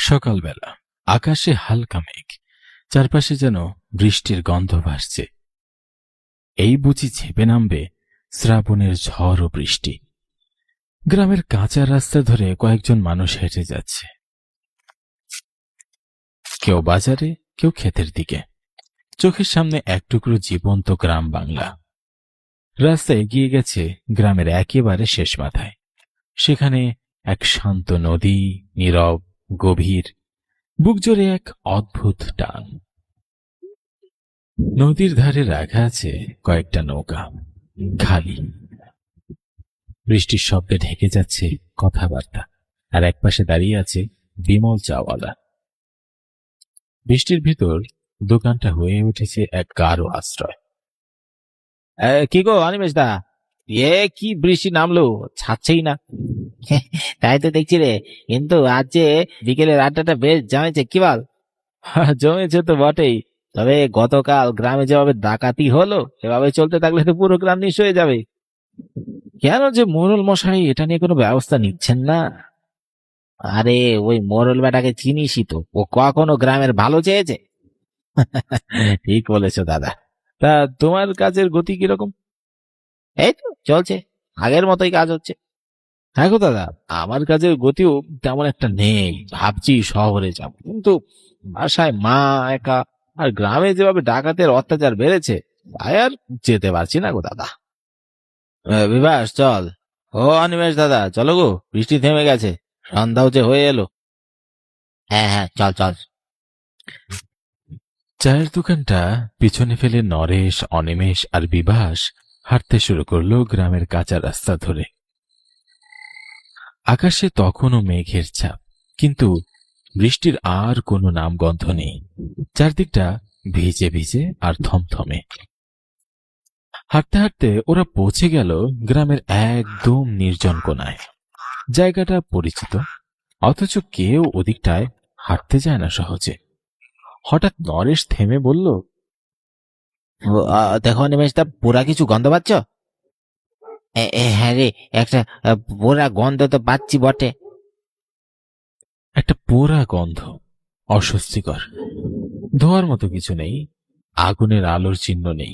সকালবেলা আকাশে হালকা মেঘ, চারপাশে যেন বৃষ্টির গন্ধ ভাসছে। এই বুঝি ঝেঁপে নামবে শ্রাবণের ঝড় ও বৃষ্টি। গ্রামের কাঁচা রাস্তা ধরে কয়েকজন মানুষ হেঁটে যাচ্ছে, কেউ বাজারে, কেউ ক্ষেতের দিকে। চোখের সামনে এক টুকরো জীবন্ত গ্রাম বাংলা। রাস্তা এগিয়ে গেছে গ্রামের একেবারে শেষ মাথায়। সেখানে এক শান্ত নদী, নীরব, গভীর, বুক জুড়ে এক অদ্ভুত টান। নদীর ধারে রাখা আছে কয়েকটা নৌকা, খালি। বৃষ্টির শব্দে ঢেকে যাচ্ছে কথাবার্তা, আর একপাশে দাঁড়িয়ে আছে বিমল চাওয়ালা। বৃষ্টির ভিতর দোকানটা হয়ে উঠেছে এক গাঢ় আশ্রয়। কি গো অনিমেষ দা, কি বৃষ্টি নামলো, ছাড়ছেই না। তাই তো দেখছি রে, কিন্তু আজ যে বিকেলের আড্ডাটা বেশ জমেছে, কি বল? জমেছে তো বটেই, তবে গতকাল গ্রামে যেভাবে ডাকাতি হলো, এভাবে চলতে থাকলে তো পুরো গ্রাম নিঃস্ব হয়ে যাবে। কেন যে মোড়ল মশাই এটা নিয়ে কোনো ব্যবস্থা নিচ্ছেন না? আরে ওই মোড়ল বেটাকে চিনিসই তো, ও কখনো গ্রামের ভালো চেয়েছে? ঠিক বলেছো দাদা। তা তোমার কাজের গতি কিরকম? এই তো চলছে, আগের মতোই কাজ হচ্ছে। হ্যাঁ গো দাদা, আমার কাজের গতিও তেমন একটা নেই। ভাবছি শহরে যাব, কিন্তু বাসায় মা একা, আর গ্রামে যেভাবে ডাকাতের অত্যাচার বেড়েছে, তাই আর যেতে পারছি না গো দাদা। বিভাস চল। ও অনিমেষ দাদা, চলো গো, বৃষ্টি থেমে গেছে, সন্ধ্যাও যে হয়ে এলো। হ্যাঁ হ্যাঁ, চল চল। চায়ের দোকানটা পিছনে ফেলে নরেশ, অনিমেষ আর বিভাস হাঁটতে শুরু করলো গ্রামের কাঁচা রাস্তা ধরে। আকাশে তখনও মেঘের ছাপ, কিন্তু বৃষ্টির আর কোনো নামগন্ধ নেই। চারদিকটা ভিজে ভিজে আর থমথমে। হাঁটতে হাঁটতে ওরা পৌঁছে গেল গ্রামের একদম নির্জন কোনায়। জায়গাটা পরিচিত, অথচ কেউ ওদিকটায় হাঁটতে যায় না সহজে। হঠাৎ নরেশ থেমে বলল, দেখো নিমেশদা, পোড়া কিছু গন্ধ পাচ্ছ? হ্যাঁ রে, একটা পোড়া গন্ধ তো পাচ্ছি বটে। একটা পোড়া গন্ধ, অস্বস্তিকর। ধোয়ার মতো কিছু নেই, আগুনের আলোর চিহ্ন নেই,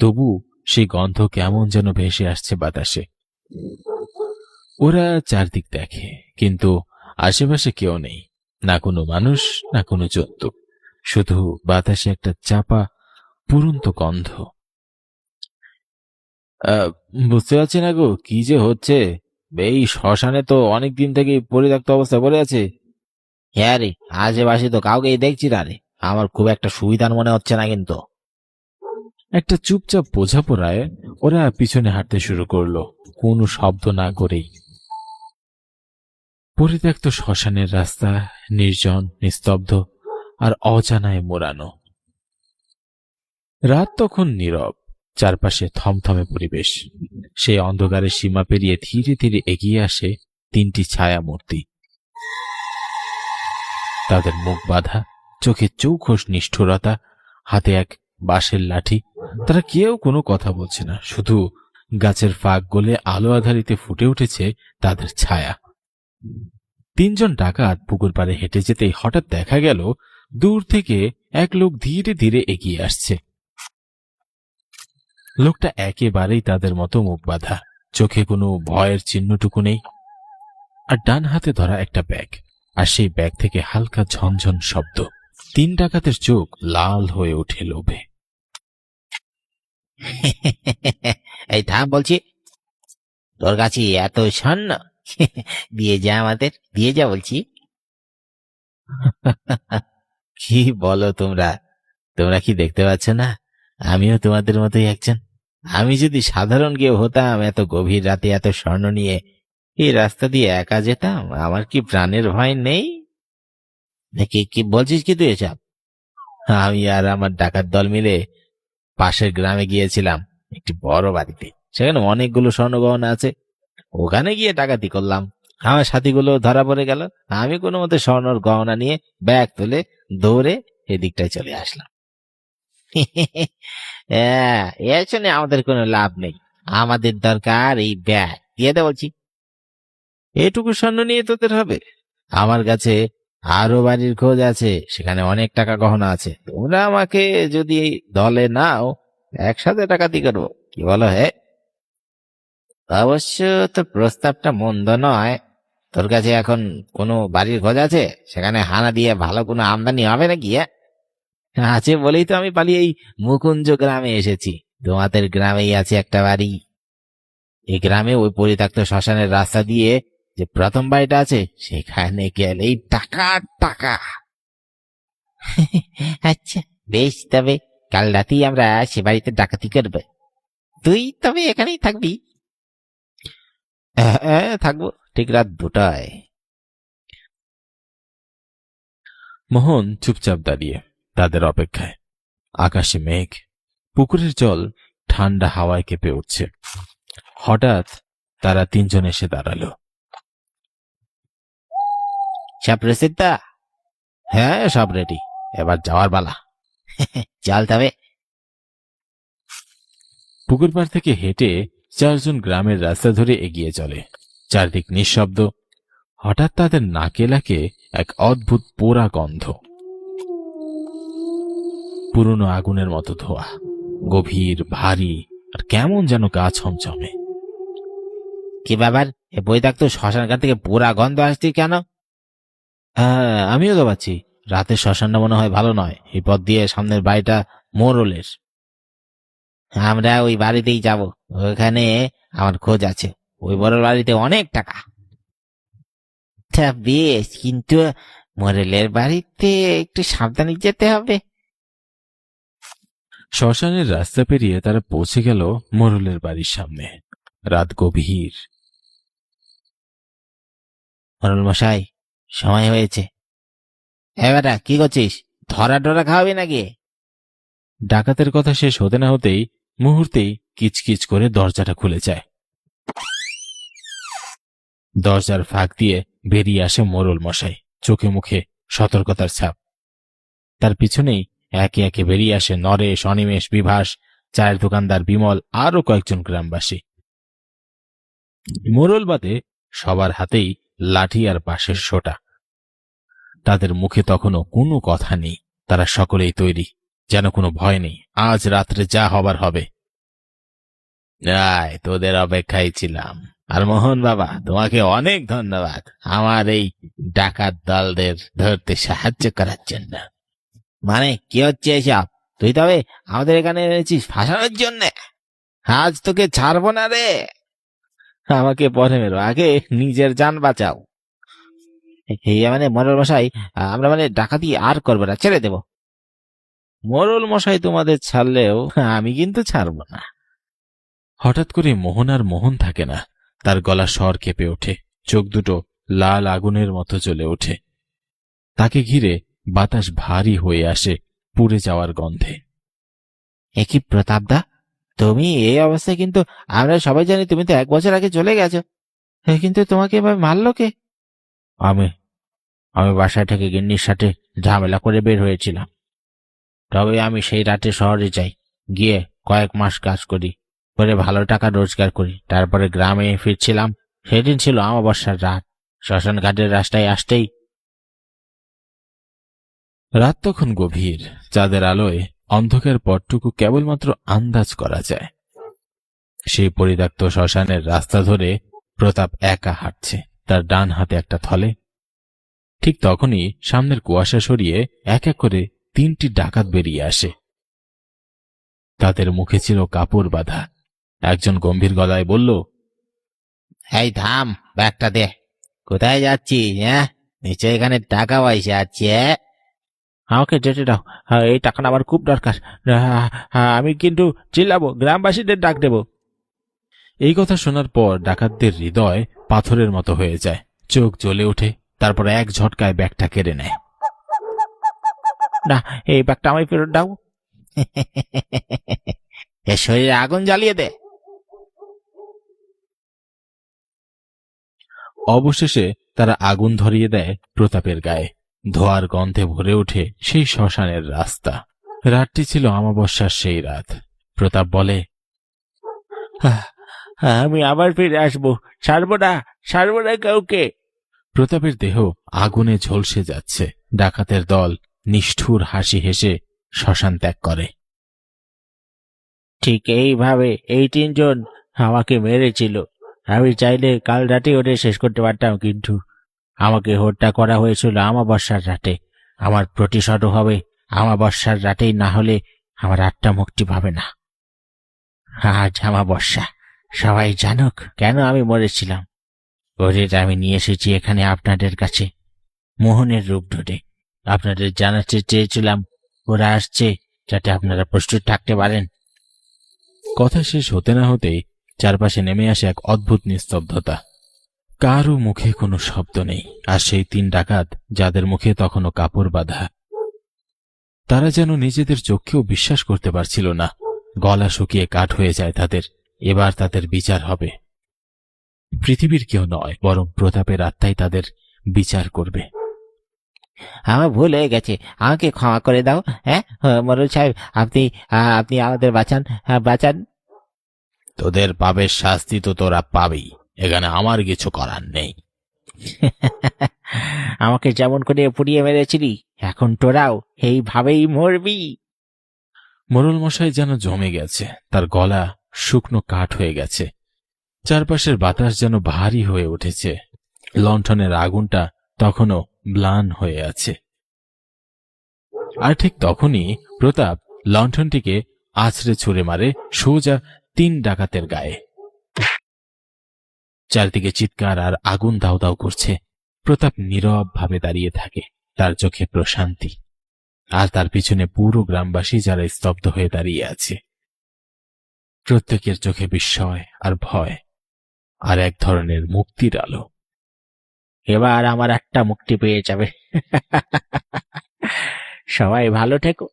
তবু সেই গন্ধ কেমন যেন ভেসে আসছে বাতাসে। ওরা চারদিক দেখে, কিন্তু আশেপাশে কেউ নেই, না কোনো মানুষ, না কোনো জন্তু, শুধু বাতাসে একটা চাপা পুরন্ত গন্ধ। বুঝতে পারছি না গো, কি যে হচ্ছে। এই শ্মশানে তো অনেকদিন থেকে পরিত্যক্ত অবস্থা পড়ে আছে। হ্যাঁ রে, আশেপাশে তো কাউকেই দেখছি না রে। আমার খুব একটা সুবিধার মনে হচ্ছে না কিন্তু। একটা চুপচাপ বোঝাপড়ায় ওরা পিছনে হাঁটতে শুরু করলো, কোনো শব্দ না করেই। পরিত্যক্ত শ্মশানের রাস্তা নির্জন, নিস্তব্ধ আর অজানায় মোড়ানো। রাত তখন নীরব, চারপাশে থমথমে পরিবেশ। সেই অন্ধকারের সীমা পেরিয়ে ধীরে ধীরে এগিয়ে আসে তিনটি ছায়া মূর্তি। তাদের মুখ বাঁধা, চোখে চৌখস নিষ্ঠুরতা, হাতে এক বাঁশের লাঠি। তারা কেউ কোনো কথা বলছে না, শুধু গাছের ফাঁক গলে আলো আধারিতে ফুটে উঠেছে তাদের ছায়া। তিনজন ডাকাত পুকুর পাড়ে হেঁটে যেতেই হঠাৎ দেখা গেল দূর থেকে এক লোক ধীরে ধীরে এগিয়ে আসছে। লোকটা একেবারেই তাদের মতো মুখ বাঁধা, চোখে কোনো ভয়ের চিহ্নটুকু নেই, আর ডান হাতে ধরা একটা ব্যাগ, আর সেই ব্যাগ থেকে হালকা ঝনঝন শব্দ। তিন ডাকাতের চোখ লাল হয়ে ওঠে লোভে। এই থাম বলছি, তোর কাছে এত স্বর্ণ, দিয়ে যা, আমাদের দিয়ে যা বলছি। কি বলো তোমরা? তোমরা কি দেখতে পাচ্ছ না, আমিও তোমাদের মতোই একজন? আমি যদি সাধারণ কেউ হতাম, এত গভীর রাতে এত স্বর্ণ নিয়ে এই রাস্তা দিয়ে একা যেতাম? আমার কি প্রাণের ভয় নেই? কি কি বলছিস কি তুই এসব? আমি আর আমার ডাকাত দল মিলে পাশের গ্রামে গিয়েছিলাম, একটি বড় বাড়িতে। সেখানে অনেকগুলো স্বর্ণ গহনা আছে। ওখানে গিয়ে ডাকাতি করলাম, আমার সাথীগুলো ধরা পড়ে গেল। আমি কোনো মতে স্বর্ণর গহনা নিয়ে ব্যাগ তুলে দৌড়ে এদিকটায় চলে আসলাম। হ্যাঁ, এর শুনে আমাদের কোনো লাভ নেই। আমাদের দরকার এই ব্যাগ, দিয়ে দে বলছি। এটুকু স্বর্ণ নিয়ে তোদের হবে? আমার কাছে আরো বাড়ির খোঁজ আছে, সেখানে অনেক টাকা গহনা আছে। তোমরা আমাকে যদি দলে নাও, একসাথে ডাকাতি করবো, কি বলো? হে, অবশ্য তো প্রস্তাবটা মন্দ নয়। তোর কাছে এখন কোনো বাড়ির খোঁজ আছে সেখানে হানা দিয়ে ভালো কোনো আমদানি হবে নাকি? আছে বলেই তো আমি পালিয়ে এই মুকুঞ্জ গ্রামে এসেছি। তোমাদের গ্রামেই আছে একটা বাড়ি। এই গ্রামে ওই পরিত্যক্ত শ্মশানের রাস্তা দিয়ে যে প্রথম বাড়িটা আছে, সেখানে গেলেই টাকা টাকা। আচ্ছা, বেশ, তবে কাল রাতেই আমরা সে বাড়িতে ডাকাতি করবে। তুই তবে এখানেই থাকবি? হ্যাঁ, থাকবো, ঠিক রাত 2টায়। মোহন চুপচাপ দাঁড়িয়ে তাদের অপেক্ষায়। আকাশে মেঘ, পুকুরের জল ঠান্ডা হাওয়ায় কেঁপে উঠছে। হঠাৎ তারা 3জন এসে দাঁড়ালো। সব প্রসিদ্ধা? হ্যাঁ, সব রেডি, এবার যাওয়ার পালা। চল তবে। পুকুর পাড় থেকে হেঁটে 4জন গ্রামের রাস্তা ধরে এগিয়ে চলে। চারদিক নিঃশব্দ। হঠাৎ তাদের নাকে লাগে এক অদ্ভুত পোড়া গন্ধ। পুরনো আগুনের মতো ধোয়া, গভীর, ভারী, আর কেমন যেন গা ছমছমে। কি ব্যাপার, এ বৈদাক্ত শ্মশানঘাট থেকে পোড়া গন্ধ আসছে কেন? হ্যাঁ, আমিও তো পাচ্ছি। রাতের শ্মশানটা মনে হয় ভালো নয়। এই পথ দিয়ে সামনের বাড়িটা মোড়লের। আমরা ওই বাড়িতেই যাব। ওখানে আমার খোঁজ আছে। ওই বড় বাড়িতে অনেক টাকা। তা বেশ, কিন্তু মোরেলের বাড়িতে একটু সাবধানে যেতে হবে। শ্মশানের রাস্তা পেরিয়ে তারা পৌঁছে গেল মোরলের বাড়ির সামনে। রাত গভীর। মোরল মশাই, সময় হয়েছে। এবারে কি করছিস? ধরা টরা খাওয়াবি নাকি? ডাকাতের কথা শেষ হতে না হতেই মুহূর্তেই কিচকিচ করে দরজাটা খুলে যায়। দরজার ফাঁক দিয়ে বেরিয়ে আসে মোরল মশাই, চোখে মুখে সতর্কতার ছাপ। তার পিছনেই একে একে বেরিয়ে আসে নরেশ, অনিমেষ, বিভাস, চায়ের দোকানদার বিমল, আরো কয়েকজন গ্রামবাসী। মোরল বাদে সবার হাতেই লাঠি আর বাঁশের সোটা। তাদের মুখে তখনও কোনো কথা নেই। তারা সকলেই তৈরি, যেন কোনো ভয় নেই। আজ রাত্রে যা হবার হবে। আয়, তোদের অপেক্ষায় ছিলাম। আর মোহন বাবা, তোমাকে অনেক ধন্যবাদ আমার এই ডাকাত দলদের ধরতে সাহায্য করার জন্য। মানে কি হচ্ছে এসব? তুই তবে আমাদের এখানে এনেছিস ফাঁসানোর জন্য? আজ তোকে ছাড়বো না রে। আমাকে পরে মেরো, আগে নিজের জান বাঁচাও। মানে মোরল মশাই, আমরা মানে ডাকাতি আর করবো না, ছেড়ে দেব। মোরল মশাই তোমাদের ছাড়লেও আমি কিন্তু ছাড়বো না। হঠাৎ করে মোহন আর মোহন থাকে না। তার গলা স্বর কেঁপে ওঠে, চোখ দুটো লাল আগুনের মতো জ্বলে ওঠে। তাকে ঘিরে বাতাস ভারী হয়ে আসে পুড়ে যাওয়ার গন্ধে। একই প্রতাপদা, তুমি এই অবস্থায়? কিন্তু আমরা সবাই জানি তুমি তো 1 বছর আগে চলে গেছো। কিন্তু তোমাকে এভাবে মারলো কে? আমি আমি বাসায় থেকে গিন্নির সাথে ঝামেলা করে বের হয়েছিলাম। তবে আমি সেই রাতে শহরে যাই, গিয়ে কয়েক মাস কাজ করি, করে ভালো টাকা রোজগার করি। তারপরে গ্রামে ফিরছিলাম। সেদিন ছিল অমাবস্যার রাত। শ্মশান ঘাটের রাস্তায় আসতেই। রাত তখন গভীর। চাঁদের আলোয় অন্ধকার পথটুকু কেবলমাত্র আন্দাজ করা যায়। সেই পরিত্যক্ত শ্মশানের রাস্তা ধরে প্রতাপ একা হাঁটছে, তার ডান হাতে একটা থলে। ঠিক তখনই সামনের কুয়াশা সরিয়ে এক এক করে 3টি ডাকাত বেরিয়ে আসে। তাদের মুখে ছিল কাপড় বাঁধা। একজন গম্ভীর গলায় বলল, এই থাম, ব্যাগটা দে। কোথায় যাচ্ছিস? হ্যাঁ, নিশ্চয় এখানে টাকা পয়সা আছে। আমাকে যেতে দাও, এই টাকাটা আমার খুব দরকার। আমি কিন্তু চিল্লাবো, গ্রামবাসীদের ডাক দেব। এই কথা শোনার পর ডাকাতদের হৃদয় পাথরের মতো হয়ে যায়, চোখ জ্বলে ওঠে। তারপর এক ঝটকায় ব্যাগটা কেড়ে নেয়। না, এই ব্যাগটা আমায় ফেরত দাও। এর শরীরে আগুন জ্বালিয়ে দে। অবশেষে তারা আগুন ধরিয়ে দেয় প্রতাপের গায়ে। ধোয়ার গন্ধে ভরে ওঠে সেই শ্মশানের রাস্তা। রাতটি ছিল অমাবস্যার সেই রাত। প্রতাপ বলে, আমি আবার ফিরে আসবো, ছাড়বো না, ছাড়বো না কাউকে। প্রতাপের দেহ আগুনে ঝলসে যাচ্ছে। ডাকাতের দল নিষ্ঠুর হাসি হেসে শ্মশান ত্যাগ করে। ঠিক এইভাবে এই তিনজন আমাকে মেরেছিল। আমি চাইলে কাল রাতে ওদের শেষ করতে পারতাম, কিন্তু আমাকে হত্যা করা হয়েছিল আমাবস্যার রাতে। আমার প্রতিশোধ হবে আমাবস্যার রাতেই, না হলে আমার আত্মা মুক্তি পাবে না। আজ আমাবস্যা, সবাই জানুক কেন আমি মরেছিলাম। ওদের আমি নিয়ে এসেছি এখানে আপনাদের কাছে মোহনের রূপ ধরে। আপনাদের জানাতে চেয়েছিলাম ওরা আসছে, যাতে আপনারা প্রস্তুত থাকতে পারেন। কথা শেষ হতে না হতেই চারপাশে নেমে আসে এক অদ্ভুত নিস্তব্ধতা। কারও মুখে কোনো শব্দ নেই। আর সেই তিন ডাকাত, যাদের মুখে তখনও কাপড় বাঁধা, তারা যেন নিজেদের চোখকেও বিশ্বাস করতে পারছিল না। গলা শুকিয়ে কাঠ হয়ে যায় তাদের। এবার তাদের বিচার হবে। পৃথিবীর কেউ নয়, বরং প্রতাপের আত্মাই তাদের বিচার করবে। আমার ভুল হয়ে গেছে, আমাকে ক্ষমা করে দাও। হ্যাঁ মোড়ল সাহেব, আপনি আপনি আমাদের বাঁচান, বাঁচান। তোদের পাপের শাস্তি তো তোরা পাবি, এখানে আমার কিছু করার নেই। আমাকে যেমন করে পুড়িয়ে মেরেছিলি, এখন তোরাও এইভাবেই মরবি। মোড়ল মশাই যেন জমে গেছে। তার গলা শুকনো কাঠ হয়ে গেছে। চারপাশের বাতাস যেন ভারী হয়ে উঠেছে। লণ্ঠনের আগুনটা তখনও ম্লান হয়ে আছে। আর ঠিক তখনই প্রতাপ লণ্ঠনটিকে আছড়ে ছুঁড়ে মারে সোজা তিন ডাকাতের গায়ে। চারদিকে চিৎকার আর আগুন দাউ দাউ করছে। প্রতাপ নীরব ভাবে দাঁড়িয়ে থাকে, তার চোখে প্রশান্তি। আর তার পিছনে পুরো গ্রামবাসী, যারা স্তব্ধ হয়ে দাঁড়িয়ে আছে। প্রত্যেকের চোখে বিস্ময় আর ভয়, আর এক ধরনের মুক্তির আলো। এবার আমার একটা মুক্তি পেয়ে যাবে। সবাই ভালো থেকো।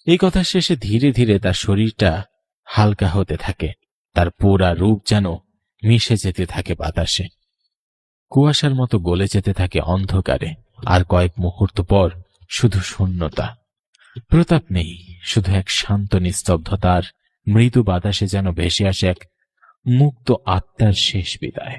এই কথা শেষে ধীরে ধীরে তার শরীরটা হালকা হতে থাকে। তার পুরা রূপ যেন মিশে যেতে থাকে বাতাসে, কুয়াশার মতো গলে যেতে থাকে অন্ধকারে। আর কয়েক মুহূর্ত পর শুধু শূন্যতা। প্রতাপ নেই, শুধু এক শান্ত নিস্তব্ধতার মৃদু বাতাসে যেন ভেসে আসে এক মুক্ত আত্মার শেষ বিদায়।